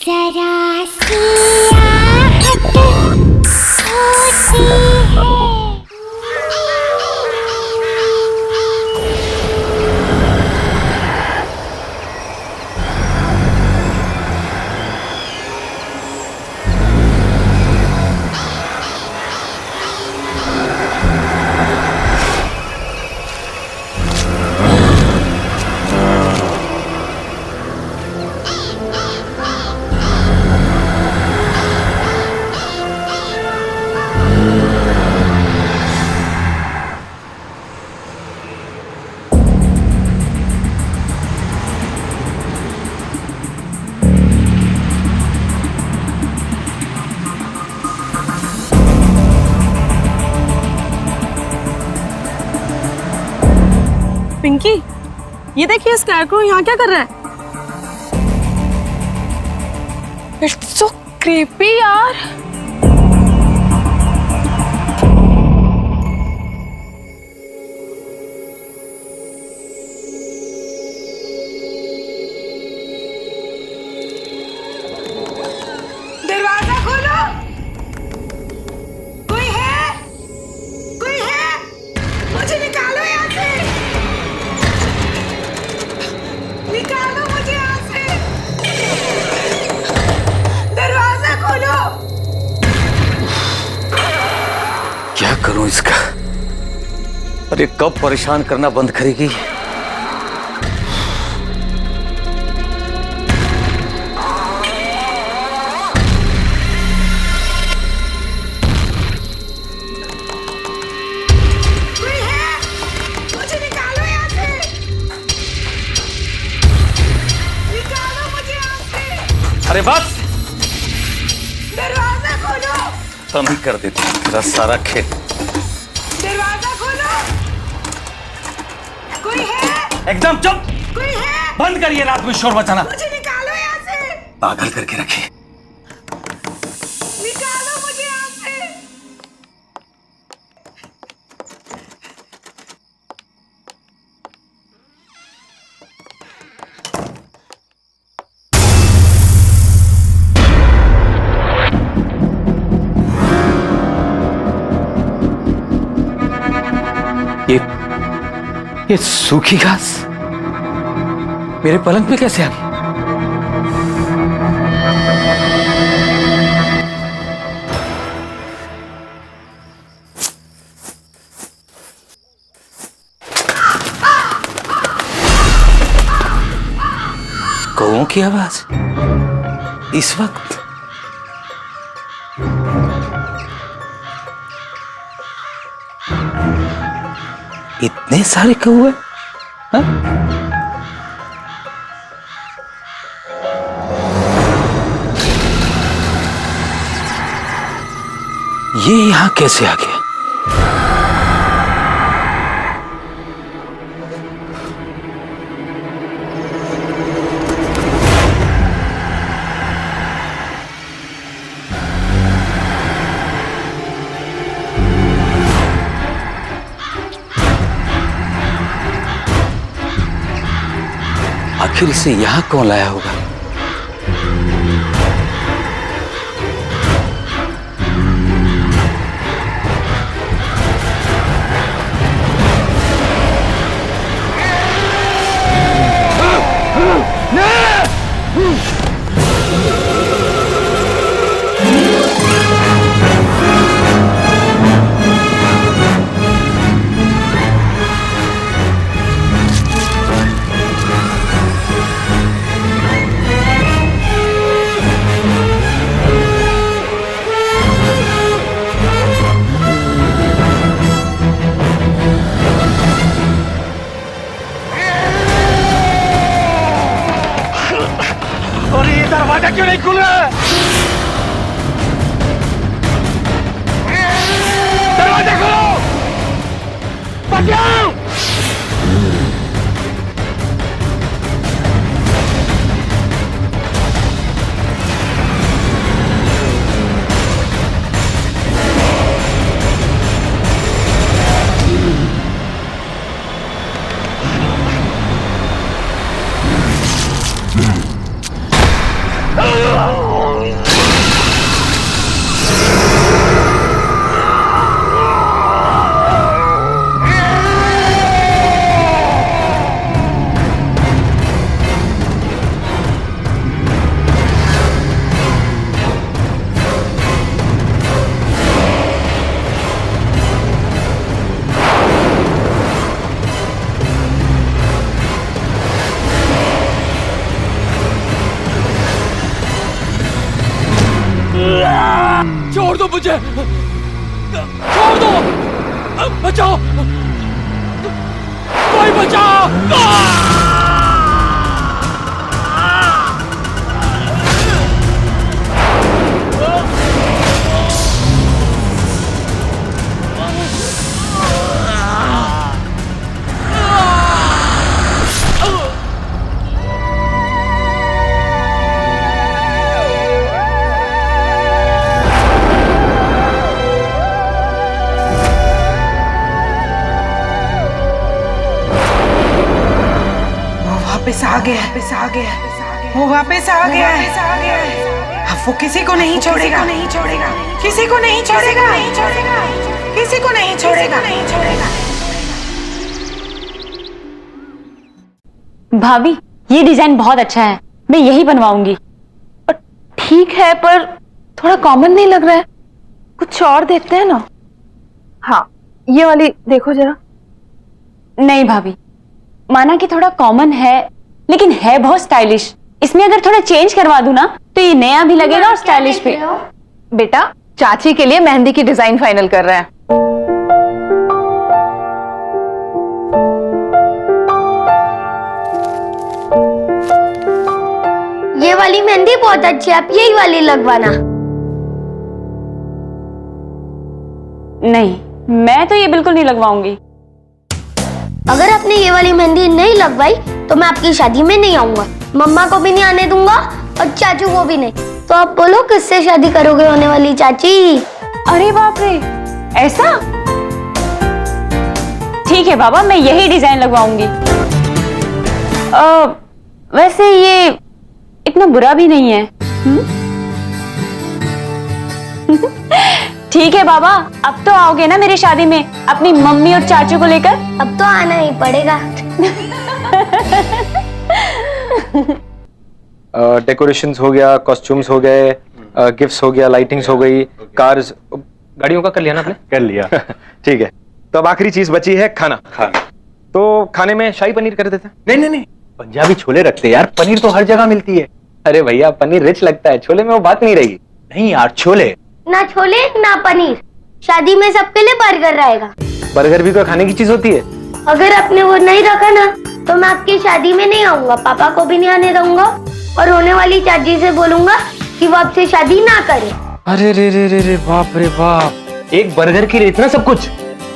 जरा सी आहट होती है। पिंकी, ये देखिए स्कैरक्रो यहाँ क्या कर रहा है? इट्स सो क्रीपी यार। दरवाजा खोलो। कोई है? कोई है? मुझे निकालो यहाँ से। निकालो मुझे यहाँ से। दरवाजा खोलो। क्या करूं इसका? अरे कब परेशान करना बंद करेगी? कोई है? मुझे निकालो यहाँ से। निकालो मुझे यहाँ से। अरे बस दरवाजा खोलो। तुम ही कर देती तेरा सारा खेल। दरवाजा खोलो। कोई है? एकदम चुप। कोई है? बंद करिए रात में शोर मचाना। मुझे निकालो यहाँ से। पागल करके रखी। निकालो मुझे यहाँ से। ये सूखी घास मेरे पलंग पे कैसे आ गई? कौओं की आवाज इस वक्त? इतने सारे कौए? हाँ? ये यहां कैसे आ गया? आखिर इसे यहां कौन लाया होगा? दरवाजा क्यों नहीं खुल रहा? दरवाजा खोलो! बचाओ! छोड़ दो मुझे, छोड़ दो, बचाओ, कोई बचाओ। वापस आ गया, वो वापस आ गया है। अब वो किसी को नहीं छोड़ेगा, किसी को नहीं छोड़ेगा, किसी को नहीं छोड़ेगा। भाभी ये डिजाइन बहुत अच्छा है, मैं यही बनवाऊंगी। ठीक है, पर थोड़ा कॉमन नहीं लग रहा है, कुछ और देखते हैं ना। हाँ, ये वाली देखो जरा। नहीं भाभी, माना कि थोड़ा कॉमन है लेकिन है बहुत स्टाइलिश। इसमें अगर थोड़ा चेंज करवा दूं ना तो ये नया भी लगेगा और स्टाइलिश भी। बेटा चाची के लिए मेहंदी की डिजाइन फाइनल कर रहे हैं। ये वाली मेहंदी बहुत अच्छी है, आप यही वाली लगवाना। नहीं, मैं तो ये बिल्कुल नहीं लगवाऊंगी। अगर आपने ये वाली मेहंदी नहीं लगवाई तो मैं आपकी शादी में नहीं आऊंगा, मम्मा को भी नहीं आने दूंगा और चाचू को भी नहीं। तो आप बोलो किससे शादी करोगे होने वाली चाची? अरे बाप रे, ऐसा? ठीक है बाबा, मैं यही डिजाइन लगवाऊंगी। वैसे ये इतना बुरा भी नहीं है। ठीक है बाबा, अब तो आओगे ना मेरी शादी में अपनी मम्मी और चाचू को लेकर? अब तो आना ही पड़ेगा। डेकोरेशंस हो गया, कॉस्ट्यूम्स हो गए, गिफ्ट्स हो गया, लाइटिंग्स हो गई, कार्स, गाड़ियों का कर लिया ना आपने? कर लिया। ठीक है, तो अब आखिरी चीज बची है खाना। तो खाने में शाही पनीर कर देते हैं। नहीं, पंजाबी छोले रखते हैं यार, पनीर तो हर जगह मिलती है। अरे भैया पनीर रिच लगता है, छोले में वो बात नहीं रहेगी। नहीं यार, छोले ना छोले ना पनीर, शादी में सबके लिए बर्गर रहेगा। बर्गर भी तो खाने की चीज होती है। अगर आपने वो नहीं रखा ना तो मैं आपकी शादी में नहीं आऊंगा, पापा को भी नहीं आने दूंगा और होने वाली चाची से बोलूंगा कि वो आपसे शादी ना करे। अरे रे बाप रे बाप, एक बर्गर के लिए इतना सब कुछ।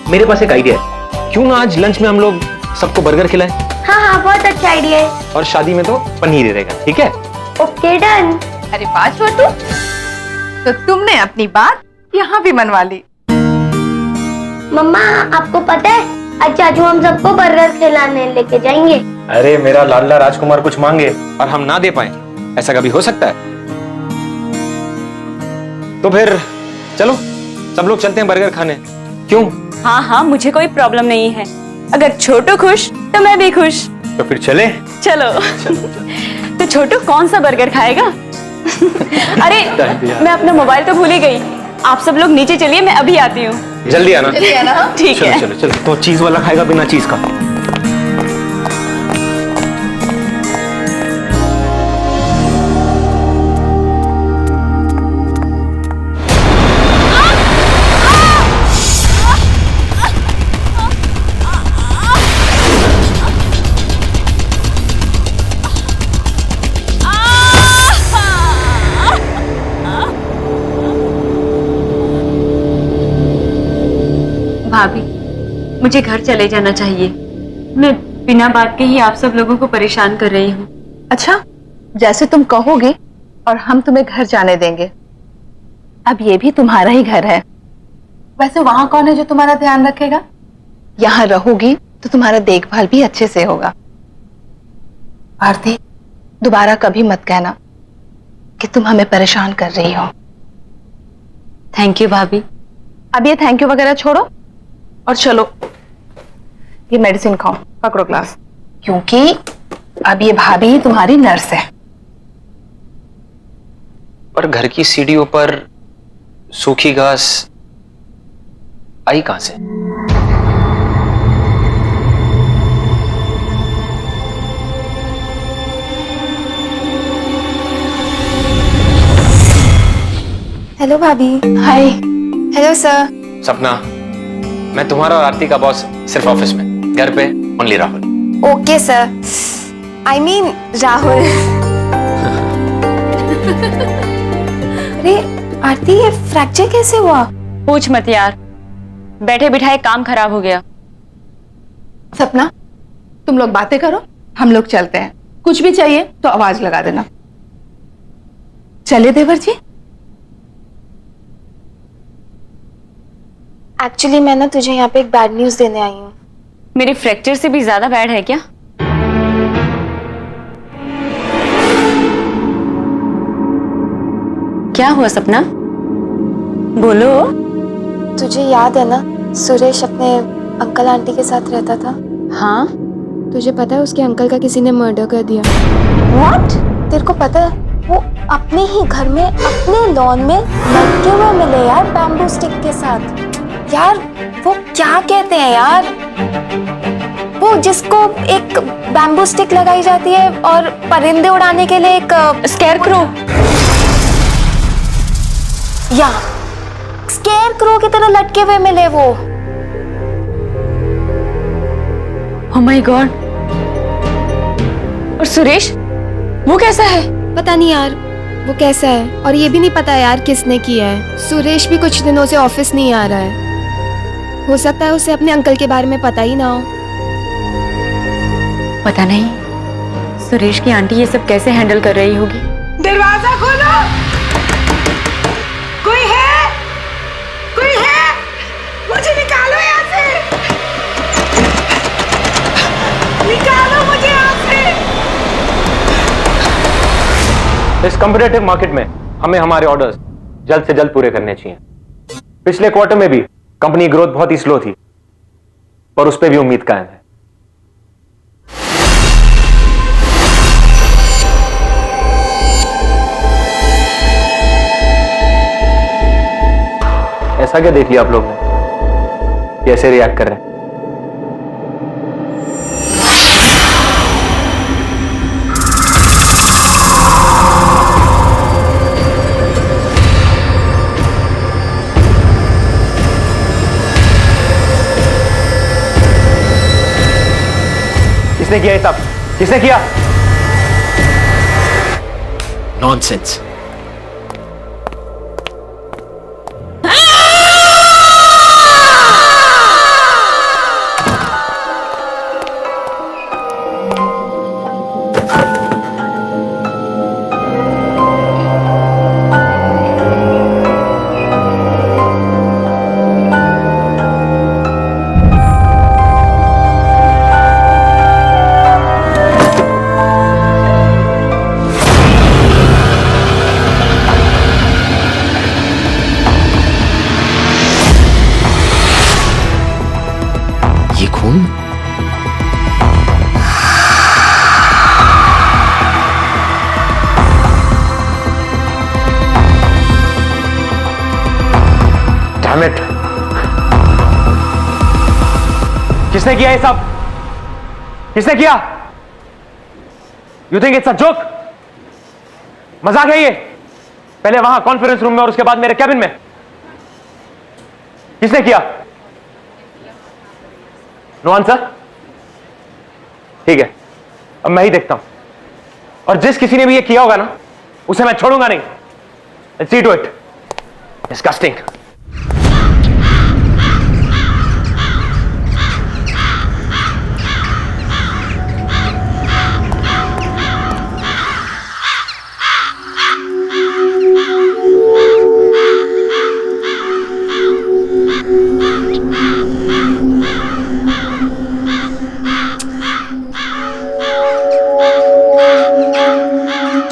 मेरे पास एक आइडिया है, क्यों ना आज लंच में हम लोग सबको बर्गर खिलाएं? हाँ, बहुत अच्छा आइडिया है। और शादी में तो पनीर ही रहेगा, ठीक है? Okay done. अरे वाह छोटू, तो तुमने अपनी बात यहाँ भी मनवा ली। मम्मा आपको पता है आज चाचू हम सबको बर्गर खिलाने लेके जाएंगे। अरे मेरा लाडला राजकुमार कुछ मांगे और हम ना दे पाए, ऐसा कभी हो सकता है? तो फिर चलो सब लोग चलते हैं बर्गर खाने। क्यों? हाँ हाँ, मुझे कोई प्रॉब्लम नहीं है। अगर छोटू खुश तो मैं भी खुश। तो फिर चले। चलो। तो छोटू कौन सा बर्गर खाएगा? अरे मैं अपना मोबाइल तो भूल ही गई। आप सब लोग नीचे चलिए, मैं अभी आती हूँ। जल्दी आना। ठीक है। चलो तो चीज वाला खाएगा बिना चीज का। भाभी मुझे घर चले जाना चाहिए। मैं बिना बात के ही आप सब लोगों को परेशान कर रही हूँ। अच्छा, जैसे तुम कहोगे और हम तुम्हें घर जाने देंगे। अब ये भी तुम्हारा ही घर है। वैसे वहां कौन है जो तुम्हारा ध्यान रखेगा? यहाँ रहोगी तो तुम्हारा देखभाल भी अच्छे से होगा। आरती, दोबारा कभी मत कहना कि तुम हमें परेशान कर रही हो। थैंक यू भाभी। अब ये थैंक यू वगैरह छोड़ो और चलो ये मेडिसिन खाओ, पकड़ो ग्लास, क्योंकि अब ये भाभी तुम्हारी नर्स है। पर घर की सीढ़ियों पर सूखी घास आई कहां से? हेलो भाभी। हाय। Hello sir. सपना, मैं तुम्हारा और आरती का बॉस सिर्फ ऑफिस में, घर पे only Rahul. Okay sir. I mean Rahul. अरे आरती, ये फ्रैक्चर कैसे हुआ? पूछ मत यार, बैठे बिठाए काम खराब हो गया। सपना, तुम लोग बातें करो, हम लोग चलते हैं। कुछ भी चाहिए तो आवाज लगा देना। चले देवर जी। एक्चुअली मैं ना तुझे यहाँ पे एक बैड न्यूज देने आई हूँ। मेरे फ्रैक्चर से भी ज्यादा बैड है क्या? क्या हुआ सपना, बोलो। तुझे याद है ना, सुरेश अपने अंकल आंटी के साथ रहता था। हाँ। तुझे पता है उसके अंकल का किसी ने मर्डर कर दिया। व्हाट? तेरे को पता है, वो अपने ही घर में अपने लॉन में लटके हुए मिले यार, बैम्बू स्टिक के साथ। यार वो क्या कहते हैं यार, वो जिसको एक बैम्बू स्टिक लगाई जाती है और परिंदे उड़ाने के लिए एक स्केयरक्रो। या स्केयरक्रो की तरह लटके हुए मिले वो। Oh my God. और सुरेश, वो कैसा है? पता नहीं यार वो कैसा है, और ये भी नहीं पता यार किसने किया है। सुरेश भी कुछ दिनों से ऑफिस नहीं आ रहा है। हो सकता है उसे अपने अंकल के बारे में पता ही ना हो। पता नहीं सुरेश की आंटी ये सब कैसे हैंडल कर रही होगी। दरवाजा खोलो। कोई है? कोई है? मुझे निकालो यहाँ से। निकालो मुझे यहाँ से। इस कॉम्पिटिटिव मार्केट में हमें हमारे ऑर्डर्स जल्द से जल्द पूरे करने चाहिए। पिछले क्वार्टर में भी कंपनी ग्रोथ बहुत ही स्लो थी, पर उस पर भी उम्मीद कायम है। ऐसा क्या देख लिया आप लोग ने, कैसे रिएक्ट कर रहे हैं? किसने किया ये सब? किसने किया? नॉनसेंस। ये खून? Damn it! किसने किया ये सब? किसने किया? You think it's a joke? मजाक है ये? पहले वहां कॉन्फ्रेंस रूम में और उसके बाद मेरे कैबिन में। किसने किया? No answer? ठीक है, अब मैं ही देखता हूं, और जिस किसी ने भी ये किया होगा ना, उसे मैं छोड़ूंगा नहीं। Let's see to it. Disgusting.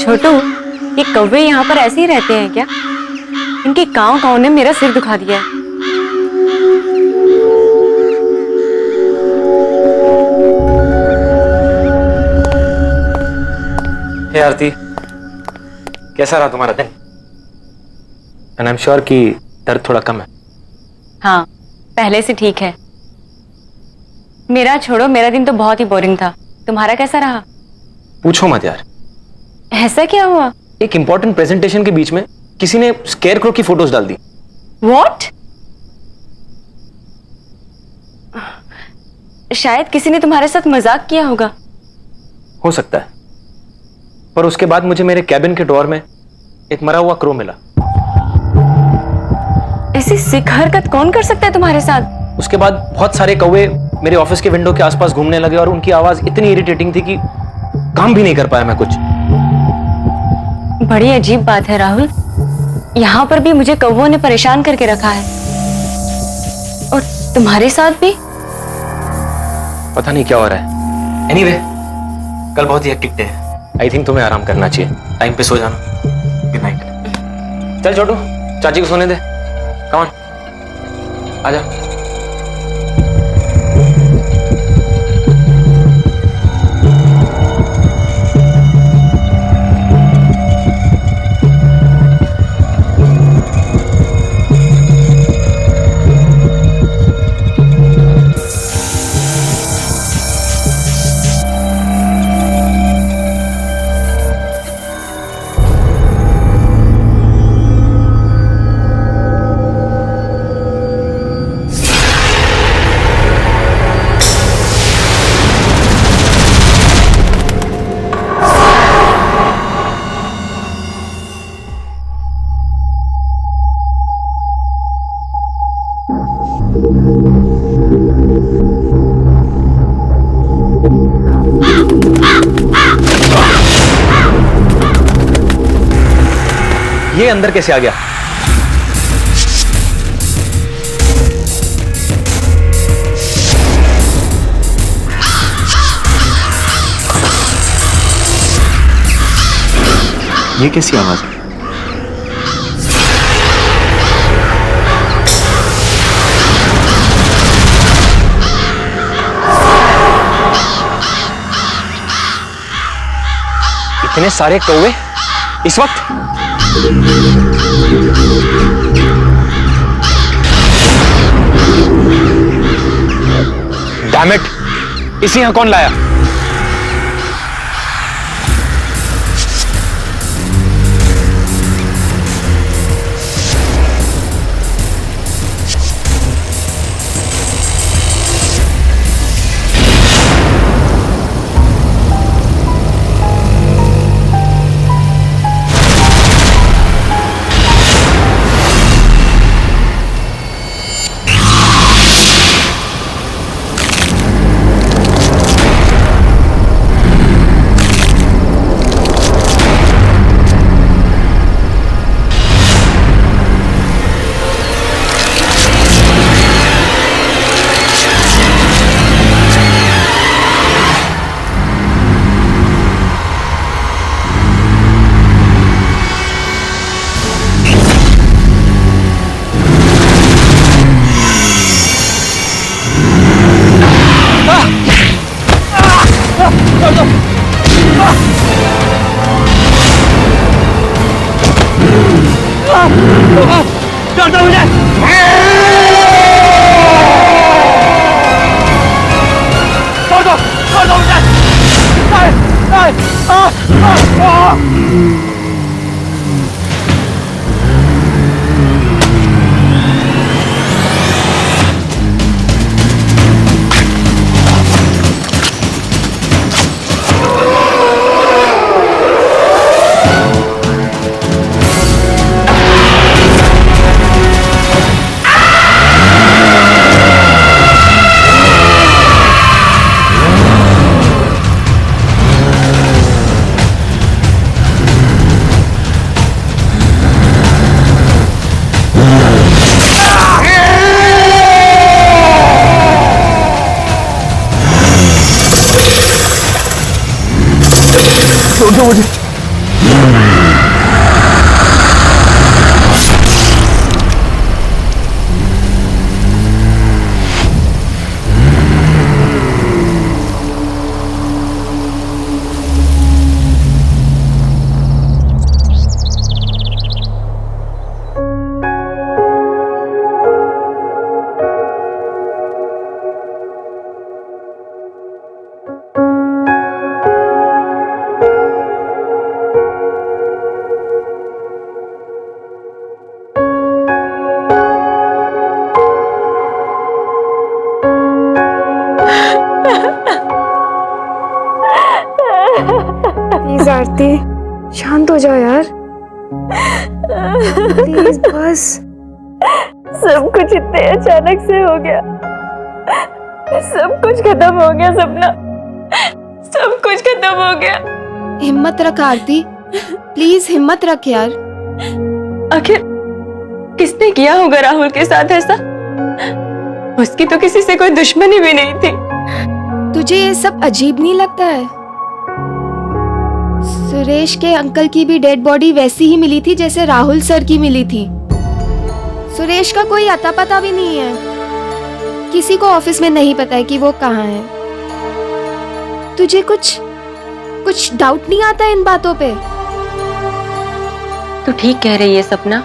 छोटू, ये कौवे यहाँ पर ऐसे ही रहते हैं क्या? इनके कांव कांव ने मेरा सिर दुखा दिया है। हे आरती, कैसा रहा तुम्हारा दिन? एंड आई एम श्योर कि दर्द थोड़ा कम है। हाँ, पहले से ठीक है। मेरा छोड़ो, मेरा दिन तो बहुत ही बोरिंग था। तुम्हारा कैसा रहा? पूछो मत यार, ऐसा क्या हुआ? एक इंपॉर्टेंट प्रेजेंटेशन के बीच में किसी ने स्केयरक्रो की फोटोज डाल दी। What? शायद किसी ने तुम्हारे साथ मजाक किया होगा। हो सकता है, पर उसके बाद मुझे मेरे कैबिन के ड्रॉअर में एक मरा हुआ क्रो मिला। ऐसी सिक हरकत कौन कर सकता है तुम्हारे साथ? उसके बाद बहुत सारे कौवे मेरे ऑफिस के विंडो के आसपास घूमने लगे और उनकी आवाज इतनी इरिटेटिंग थी कि काम भी नहीं कर पाया मैं कुछ। बड़ी अजीब बात है राहुल, यहाँ पर भी मुझे कौवों ने परेशान करके रखा है और तुम्हारे साथ भी। पता नहीं क्या हो रहा है। एनीवे, कल बहुत ही हेक्टिक डे है। आई थिंक तुम्हें आराम करना चाहिए, टाइम पे सो जाना। Good night. चल छोटू, चाची को सोने दे। कम ऑन, आजा। ये अंदर कैसे आ गया? ये कैसी आवाज है? इतने सारे कौवे इस वक्त? डैम इट, इसे यहां कौन लाया? जाओ यार, प्लीज बस। सब कुछ इतने अचानक से हो गया, सब कुछ खत्म हो गया सपना, सब कुछ खत्म हो गया। हिम्मत रख आरती, प्लीज हिम्मत रख यार। आखिर किसने किया होगा राहुल के साथ ऐसा? उसकी तो किसी से कोई दुश्मनी भी नहीं थी। तुझे ये सब अजीब नहीं लगता है? सुरेश के अंकल की भी डेड बॉडी वैसी ही मिली थी जैसे राहुल सर की मिली थी। सुरेश का कोई अता पता भी नहीं है, किसी को ऑफिस में नहीं पता है कि वो कहाँ है। तुझे कुछ डाउट नहीं आता इन बातों पे? तू ठीक कह रही है सपना,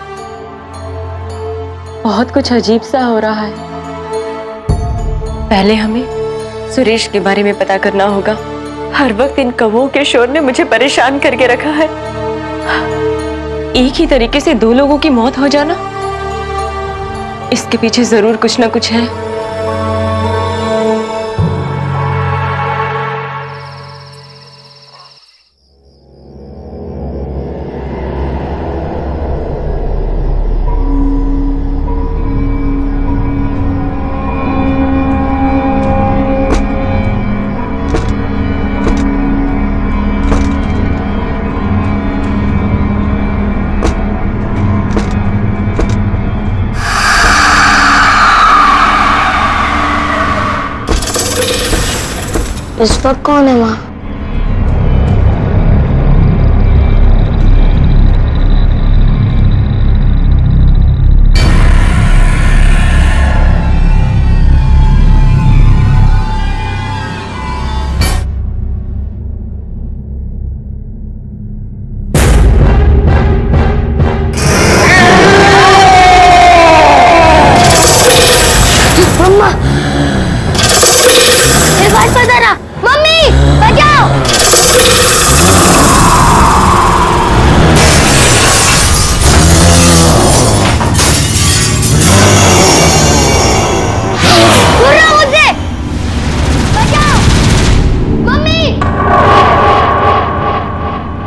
बहुत कुछ अजीब सा हो रहा है। पहले हमें सुरेश के बारे में पता करना होगा। हर वक्त इन कौवों के शोर ने मुझे परेशान करके रखा है। एक ही तरीके से दो लोगों की मौत हो जाना, इसके पीछे जरूर कुछ ना कुछ है। इस वक्त कौन है वहाँ? मम्मा, मेरे पास पता ना। मम्मी बचाओ! दूर रहो मुझसे! बचाओ! मम्मी!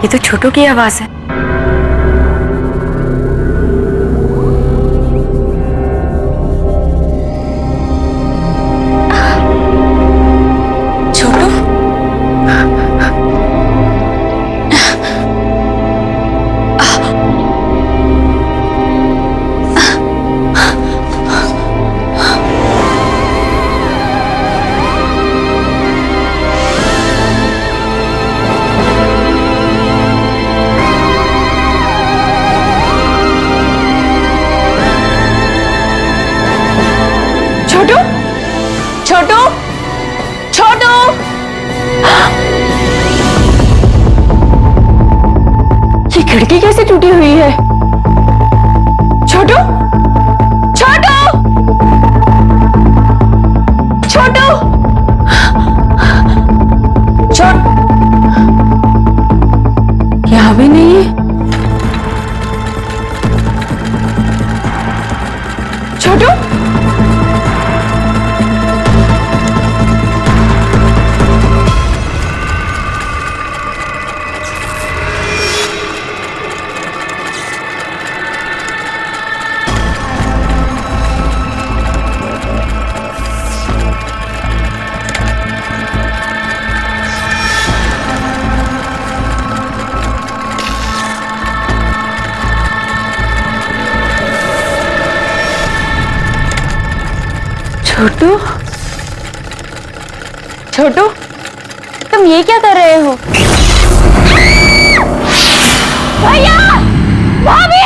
ये तो छोटू की आवाज है। छोटू, छोटू, ये खिड़की कैसे टूटी हुई है? छोटू, छोटू, छोटू, यहाँ भी नहीं है। छोटू, छोटू, छोटू, तुम ये क्या कर रहे हो? भैया, भाभी!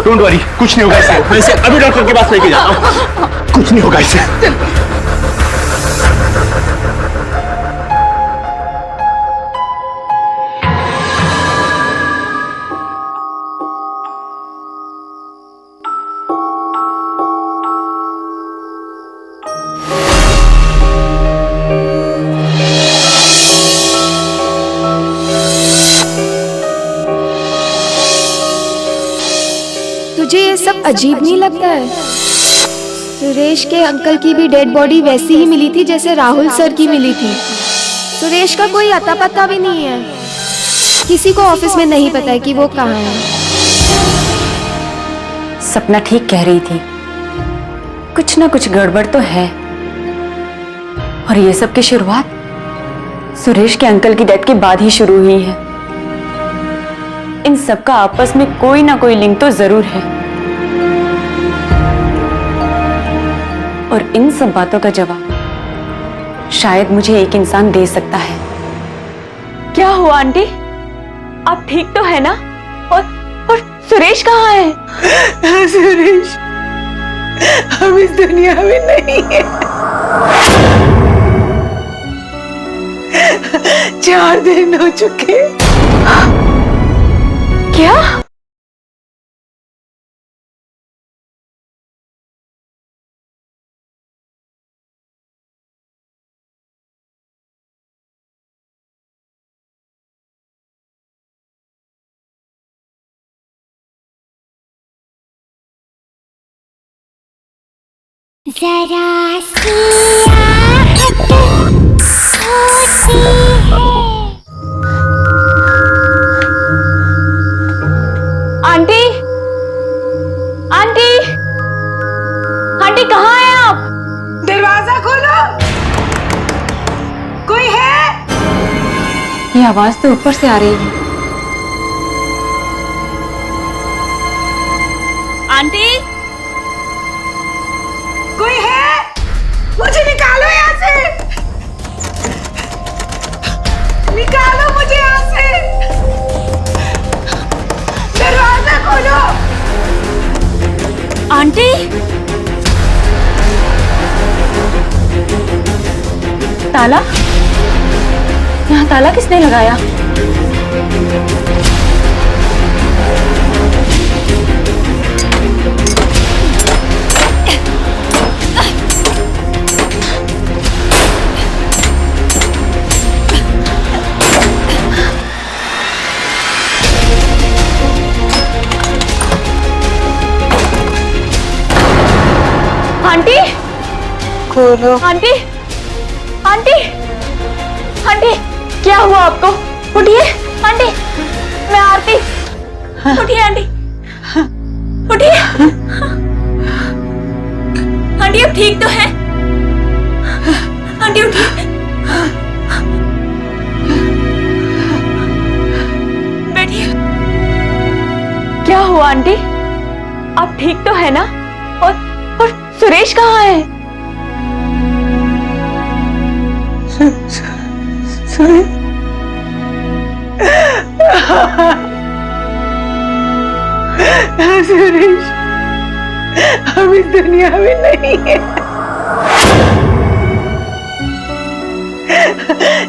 डोंट वरी, कुछ नहीं होगा इसे। मैं इसे अभी डॉक्टर के पास लेके जाता हूँ, कुछ नहीं होगा इसे। तुझे ये सब अजीब नहीं लगता है? सुरेश के अंकल की भी डेड बॉडी वैसी ही मिली थी जैसे राहुल सर की मिली थी। सुरेश का कोई अता पता भी नहीं है, किसी को ऑफिस में नहीं पता है कि वो कहाँ है। सपना ठीक कह रही थी, कुछ ना कुछ गड़बड़ तो है। और ये सब की शुरुआत सुरेश के अंकल की डेथ के बाद ही शुरू हुई है। इन सब का आपस में कोई ना कोई लिंक तो जरूर है, और इन सब बातों का जवाब शायद मुझे एक इंसान दे सकता है। क्या हुआ आंटी, आप ठीक तो है ना? और सुरेश कहाँ है? सुरेश हम इस दुनिया में नहीं है। 4 दिन हो चुके। क्या? जरा सी आहट होती है। आंटी, आंटी, आंटी कहाँ हैं आप? दरवाजा खोलो, कोई है? ये आवाज तो ऊपर से आ रही है। आंटी, कोई है? मुझे निकालो यहाँ से, निकालो मुझे यहाँ से, दरवाजा खोलो। आंटी, ताला? यहाँ ताला किसने लगाया? आंटी, खोलो। आंटी, आंटी, आंटी, क्या हुआ आपको? उठिए आंटी, मैं आरती। उठिए आंटी, उठिए आंटी, अब ठीक तो है? आंटी उठिए, बैठिए। क्या हुआ आंटी, आप ठीक तो है ना? और सुरेश कहाँ है? सुरेश सुरेश हम इस दुनिया में नहीं है।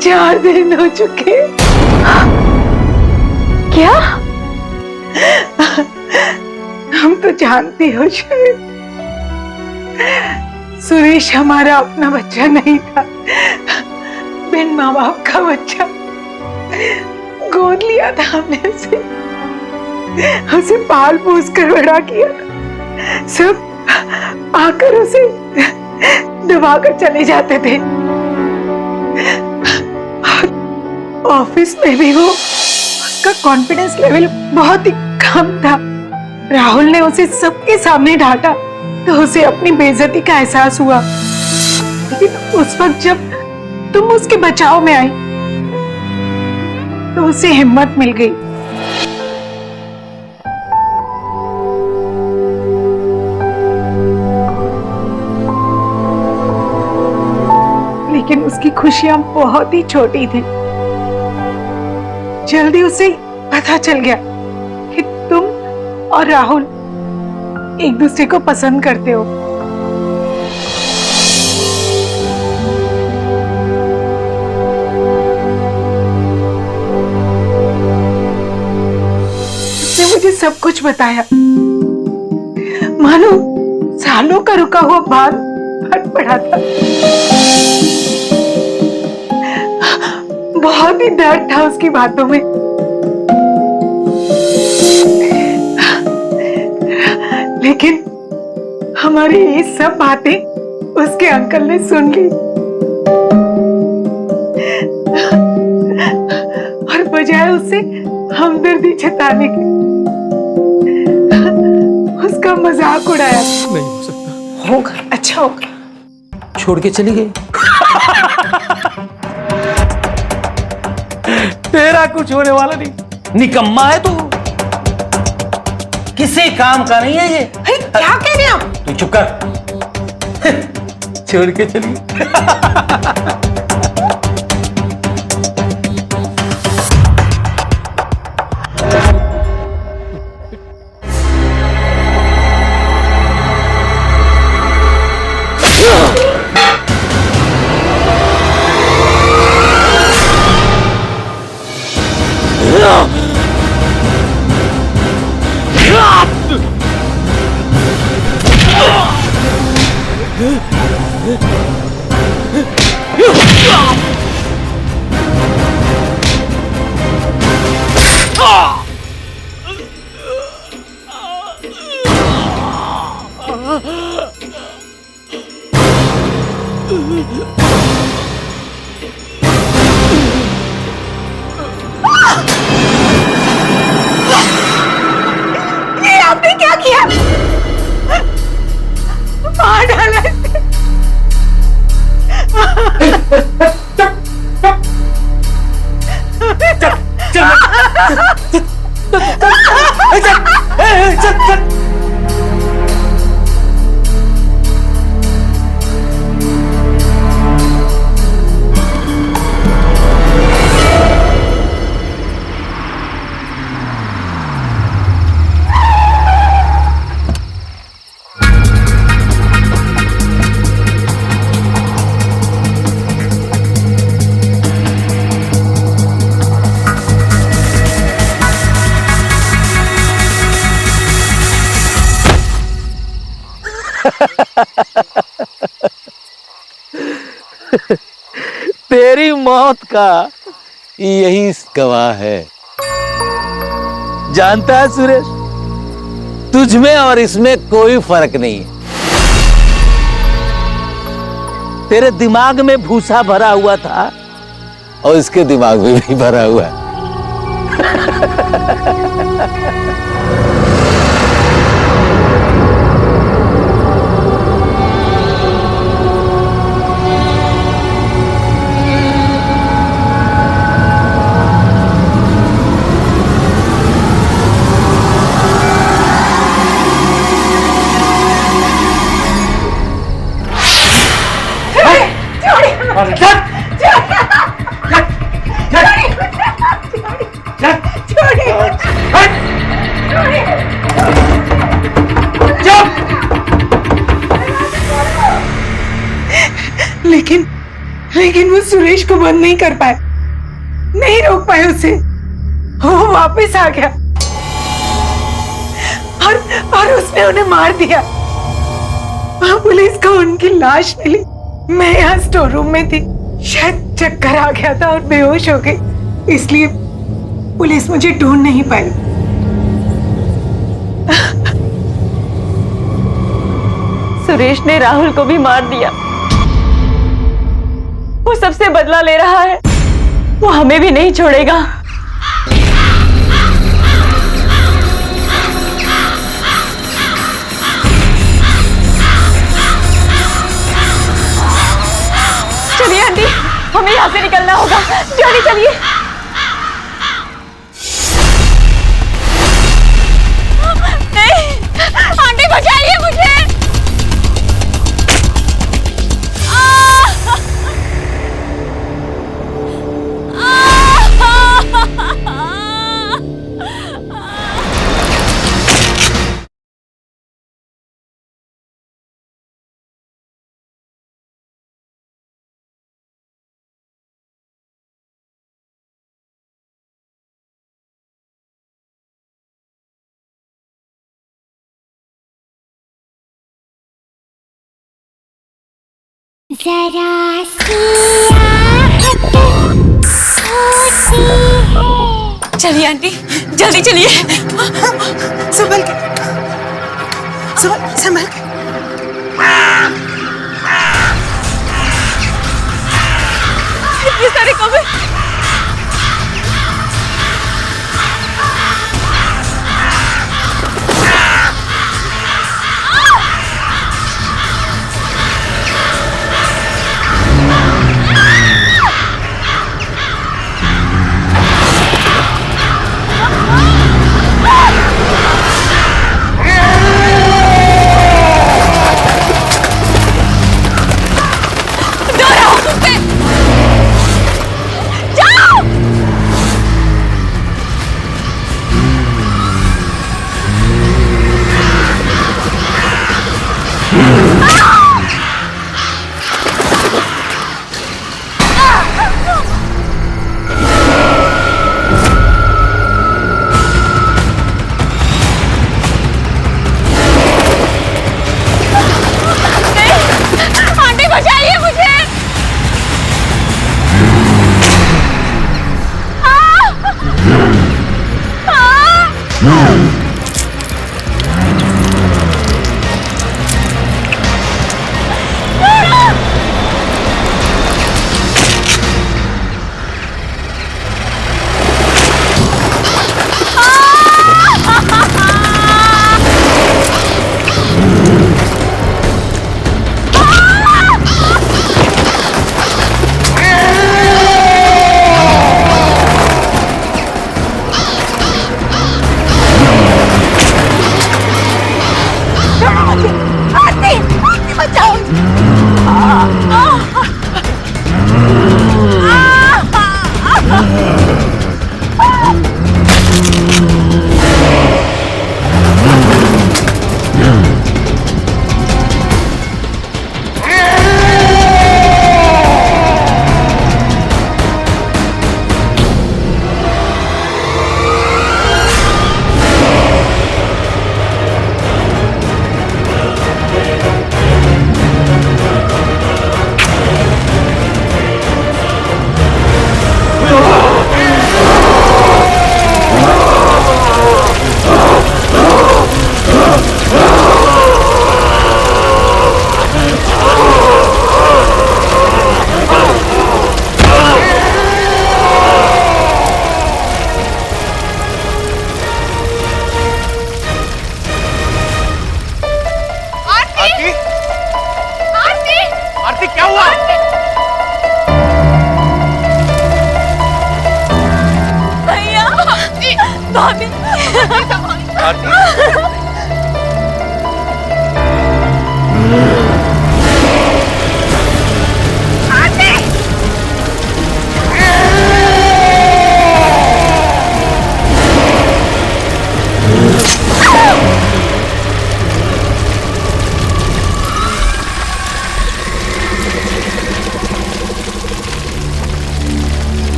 4 दिन हो चुके। क्या? हम तो जानते हो शायद, सुरेश हमारा अपना बच्चा नहीं था, बिन माँ बाप का बच्चा। गोद लिया था हमने उसे पाल पोस कर बड़ा किया था। सब आकर उसे दबाकर चले जाते थे। ऑफिस में भी उसका कॉन्फिडेंस लेवल बहुत ही कम था। राहुल ने उसे सबके सामने डांटा तो उसे अपनी बेइज्जती का एहसास हुआ। लेकिन उस वक्त जब तुम उसके बचाव में आई तो उसे हिम्मत मिल गई। लेकिन उसकी खुशियां बहुत ही छोटी थी। जल्दी उसे पता चल गया कि तुम और राहुल एक दूसरे को पसंद करते हो। उसने मुझे सब कुछ बताया, मानो सालों का रुका हुआ बात फट पड़ा था। बहुत ही दर्द था उसकी बातों में। लेकिन हमारी ये सब बातें उसके अंकल ने सुन ली और बजाय उससे हमदर्दी जताने के उसका मजाक उड़ाया। नहीं हो सकता। होगा, अच्छा होगा। छोड़ के चली गई। तेरा कुछ होने वाला नहीं, निकम्मा है तू, किसी काम का नहीं है ये। क्या कह रहे हैं आप? तू चुप कर। छोड़ के चली ये आपने क्या किया? मार डाला इसे। तेरी मौत का यही गवाह है। जानता है सुरेश, तुझ में और इसमें कोई फर्क नहीं है। तेरे दिमाग में भूसा भरा हुआ था और इसके दिमाग में भी भरा हुआ है। लेकिन वो सुरेश को बंद नहीं कर पाए, नहीं रोक पाए उसे। वो वापस आ गया और उसने उन्हें मार दिया। पुलिस को उनकी लाश मिली। मैं यहाँ स्टोर रूम में थी, शायद चक्कर आ गया था और बेहोश हो गई, इसलिए पुलिस मुझे ढूंढ नहीं पाई। सुरेश ने राहुल को भी मार दिया। वो सबसे बदला ले रहा है, वो हमें भी नहीं छोड़ेगा। चलिए आंटी, हमें यहाँ से निकलना होगा। चलिए चलिए। जरा सी आहट होती है। चलिए आंटी, जल्दी चलिए। संभल के, संभल के। ये सारे कौवे।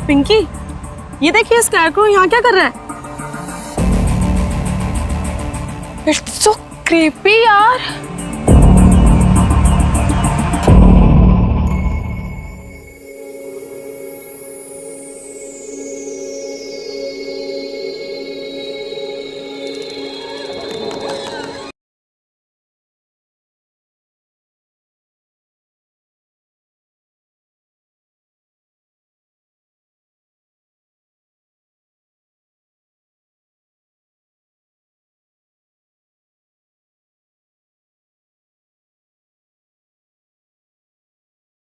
पिंकी, ये देखिए स्कैरक्रो यहाँ क्या कर रहा है? इट्स सो क्रीपी यार।